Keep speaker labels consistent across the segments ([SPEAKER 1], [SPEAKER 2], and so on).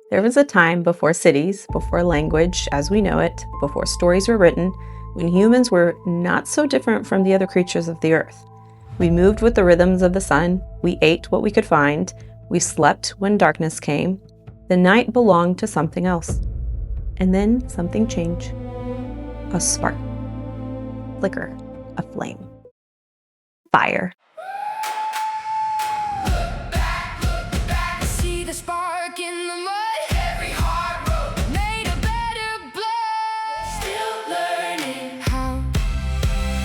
[SPEAKER 1] There was a time before cities, before language as we know it, before stories were written, when humans were not so different from the other creatures of the earth. We moved with the rhythms of the sun, we ate what we could find, we slept when darkness came. The night belonged to something else. And then something changed. A spark, flicker, a flame. Fire.
[SPEAKER 2] See the spark in the mud. Every hard road made a better blood. Still learning how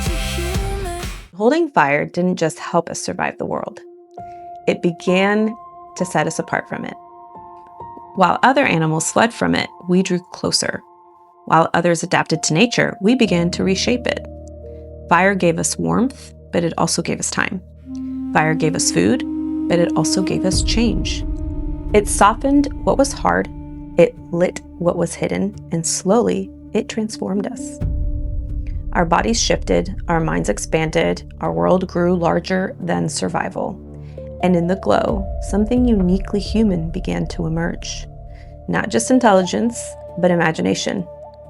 [SPEAKER 2] to human.
[SPEAKER 1] Holding fire didn't just help us survive the world. It began to set us apart from it. While other animals fled from it, we drew closer. While others adapted to nature, we began to reshape it. Fire gave us warmth, but it also gave us time. Fire gave us food, but it also gave us change. It softened what was hard, it lit what was hidden, and slowly it transformed us. Our bodies shifted, our minds expanded, our world grew larger than survival. And in the glow, something uniquely human began to emerge. Not just intelligence, but imagination,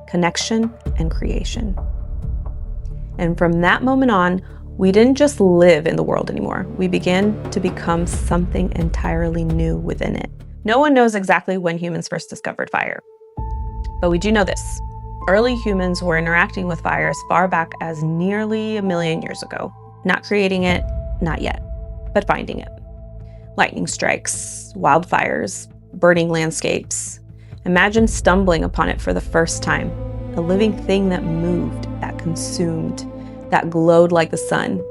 [SPEAKER 1] connection, and creation. And from that moment on, we didn't just live in the world anymore. We began to become something entirely new within it. No one knows exactly when humans first discovered fire, but we do know this. Early humans were interacting with fire as far back as nearly 1 million years ago. Not creating it, not yet, but finding it. Lightning strikes, wildfires, burning landscapes. Imagine stumbling upon it for the first time. A living thing that moved, that consumed, that glowed like the sun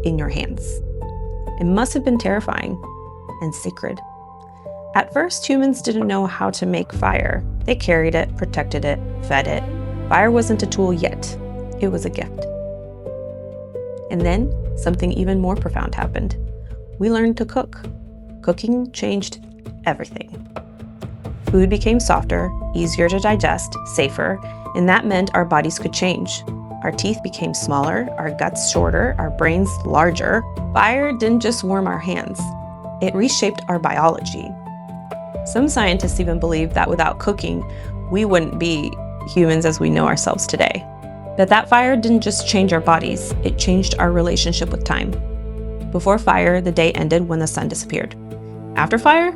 [SPEAKER 1] in your hands. It must have been terrifying and sacred. At first, humans didn't know how to make fire. They carried it, protected it, fed it. Fire wasn't a tool yet. It was a gift. And then something even more profound happened. We learned to cook. Cooking changed everything. Food became softer, easier to digest, safer, and that meant our bodies could change. Our teeth became smaller, our guts shorter, our brains larger. Fire didn't just warm our hands, it reshaped our biology. Some scientists even believe that without cooking, we wouldn't be humans as we know ourselves today. That fire didn't just change our bodies, it changed our relationship with time. Before fire, the day ended when the sun disappeared. After fire,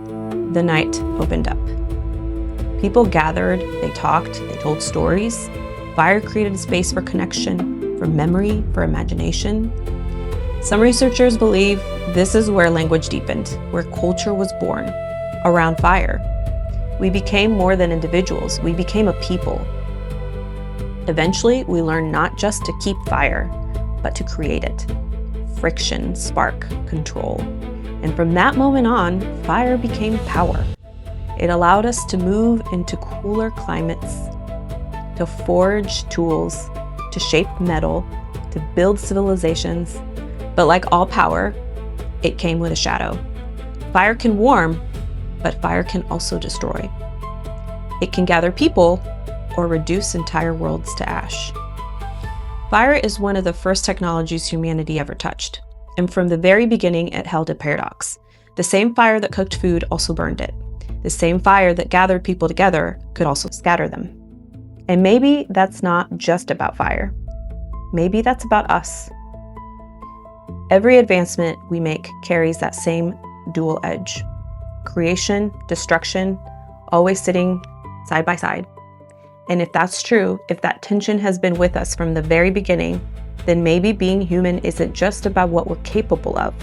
[SPEAKER 1] the night opened up. People gathered, they talked, they told stories. Fire created a space for connection, for memory, for imagination. Some researchers believe this is where language deepened, where culture was born, around fire. We became more than individuals, we became a people. Eventually, we learned not just to keep fire, but to create it. Friction, spark, control. And from that moment on, fire became power. It allowed us to move into cooler climates, to forge tools, to shape metal, to build civilizations. But like all power, it came with a shadow. Fire can warm, but fire can also destroy. It can gather people or reduce entire worlds to ash. Fire is one of the first technologies humanity ever touched. And from the very beginning, it held a paradox. The same fire that cooked food also burned it. The same fire that gathered people together could also scatter them. And maybe that's not just about fire. Maybe that's about us. Every advancement we make carries that same dual edge. Creation, destruction, always sitting side by side. And if that's true, if that tension has been with us from the very beginning, then maybe being human isn't just about what we're capable of.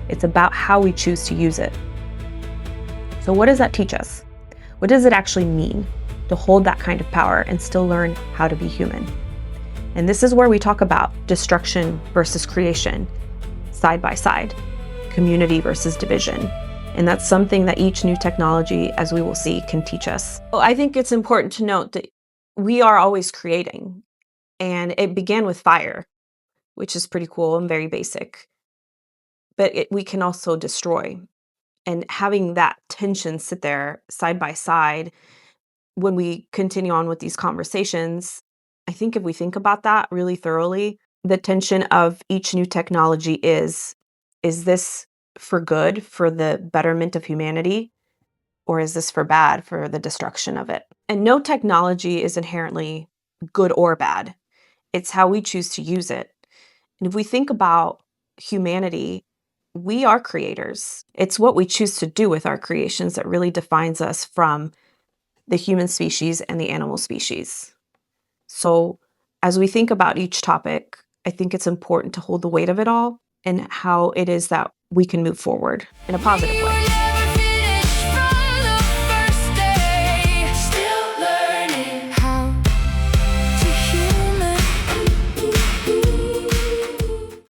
[SPEAKER 1] It's about how we choose to use it. So what does that teach us? What does it actually mean to hold that kind of power and still learn how to be human? And this is where we talk about destruction versus creation, side by side, community versus division. And that's something that each new technology, as we will see, can teach us. Well, I think it's important to note that we are always creating, and it began with fire, which is pretty cool and very basic. But we can also destroy. And having that tension sit there side by side when we continue on with these conversations, I think if we think about that really thoroughly, the tension of each new technology is this for good, for the betterment of humanity? or is this for bad, for the destruction of it? And no technology is inherently good or bad. It's how we choose to use it. And if we think about humanity, we are creators. It's what we choose to do with our creations that really defines us from the human species and the animal species. So, as we think about each topic, I think it's important to hold the weight of it all and how it is that we can move forward in a positive way.